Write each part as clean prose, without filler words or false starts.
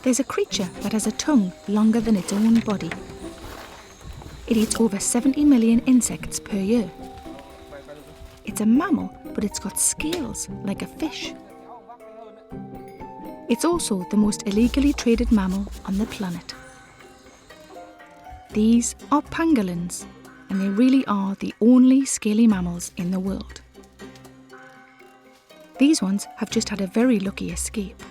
There's a creature that has a tongue longer than its own body. It eats over 70 million insects per year. It's a mammal, but it's got scales like a fish. It's also the most illegally traded mammal on the planet. These are pangolins, and they really are the only scaly mammals in the world. These ones have just had a very lucky escape.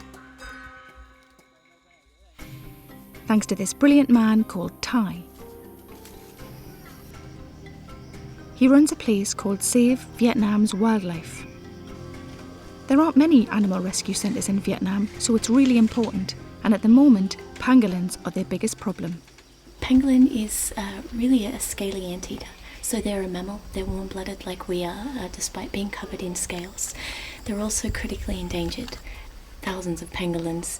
Thanks to this brilliant man called Ty. He runs a place called Save Vietnam's Wildlife. There aren't many animal rescue centres in Vietnam, so it's really important, and at the moment, pangolins are their biggest problem. Pangolin is really a scaly anteater. So they're a mammal, they're warm-blooded like we are, despite being covered in scales. They're also critically endangered. Thousands of pangolins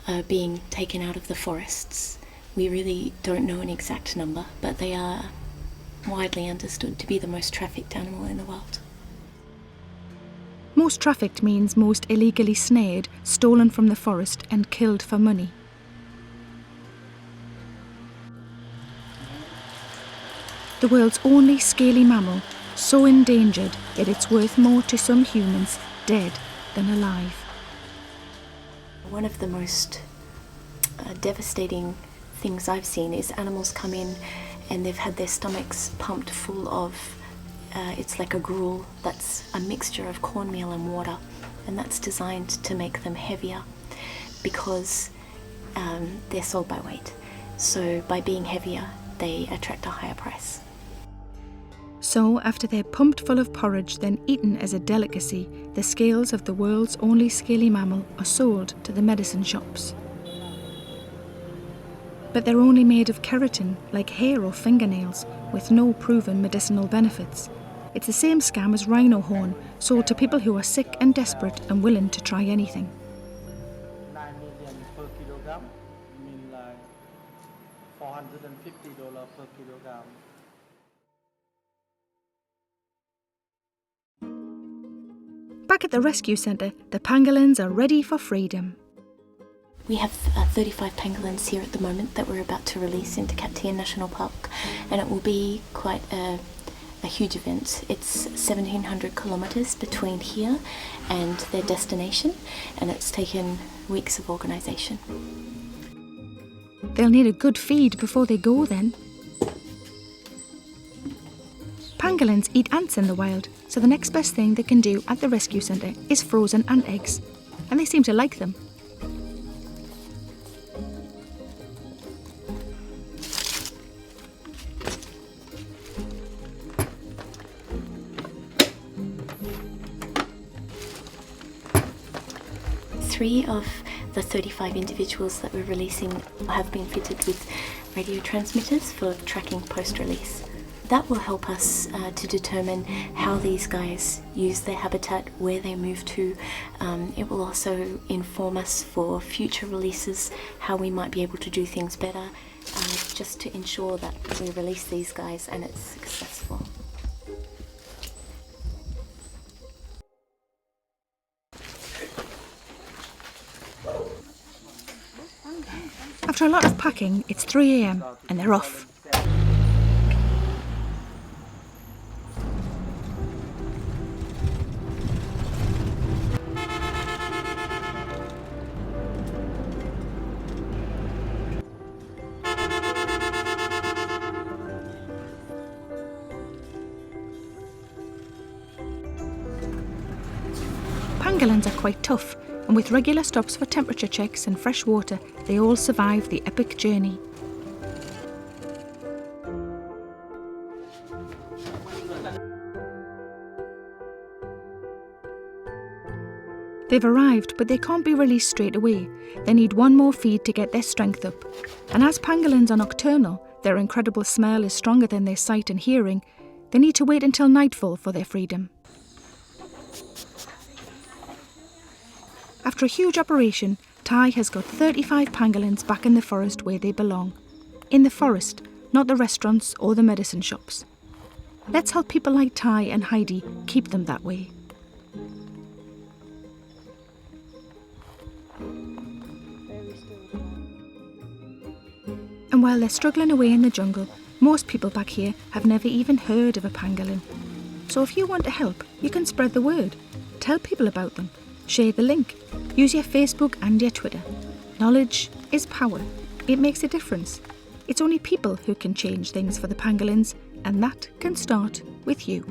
are being taken out of the forests. We really don't know an exact number, but they are widely understood to be the most trafficked animal in the world. Most trafficked means most illegally snared, stolen from the forest and killed for money. The world's only scaly mammal, so endangered that it's worth more to some humans dead than alive. One of the most devastating things I've seen is animals come in and they've had their stomachs pumped full of, it's like a gruel that's a mixture of cornmeal and water, and that's designed to make them heavier because they're sold by weight. So by being heavier, they attract a higher price. So, after they're pumped full of porridge, then eaten as a delicacy, the scales of the world's only scaly mammal are sold to the medicine shops. But they're only made of keratin, like hair or fingernails, with no proven medicinal benefits. It's the same scam as rhino horn, sold to people who are sick and desperate and willing to try anything. 9 million per kilogram, mean like $450 per kilogram. Back at the rescue centre, the pangolins are ready for freedom. We have 35 pangolins here at the moment that we're about to release into Cat Tien National Park, and it will be quite a huge event. It's 1,700 kilometres between here and their destination, and it's taken weeks of organisation. They'll need a good feed before they go then. Pangolins eat ants in the wild, so the next best thing they can do at the rescue centre is frozen ant eggs, and they seem to like them. Three of the 35 individuals that we're releasing have been fitted with radio transmitters for tracking post-release. That will help us to determine how these guys use their habitat, where they move to. It will also inform us for future releases, how we might be able to do things better, just to ensure that we release these guys and it's successful. After a lot of packing, it's 3 a.m. and they're off. Pangolins are quite tough, and with regular stops for temperature checks and fresh water, they all survive the epic journey. They've arrived, but they can't be released straight away. They need one more feed to get their strength up. And as pangolins are nocturnal, their incredible smell is stronger than their sight and hearing. They need to wait until nightfall for their freedom. After a huge operation, Ty has got 35 pangolins back in the forest where they belong. In the forest, not the restaurants or the medicine shops. Let's help people like Ty and Heidi keep them that way. And while they're struggling away in the jungle, most people back here have never even heard of a pangolin. So if you want to help, you can spread the word. Tell people about them. Share the link. Use your Facebook and your Twitter. Knowledge is power. It makes a difference. It's only people who can change things for the pangolins, and that can start with you.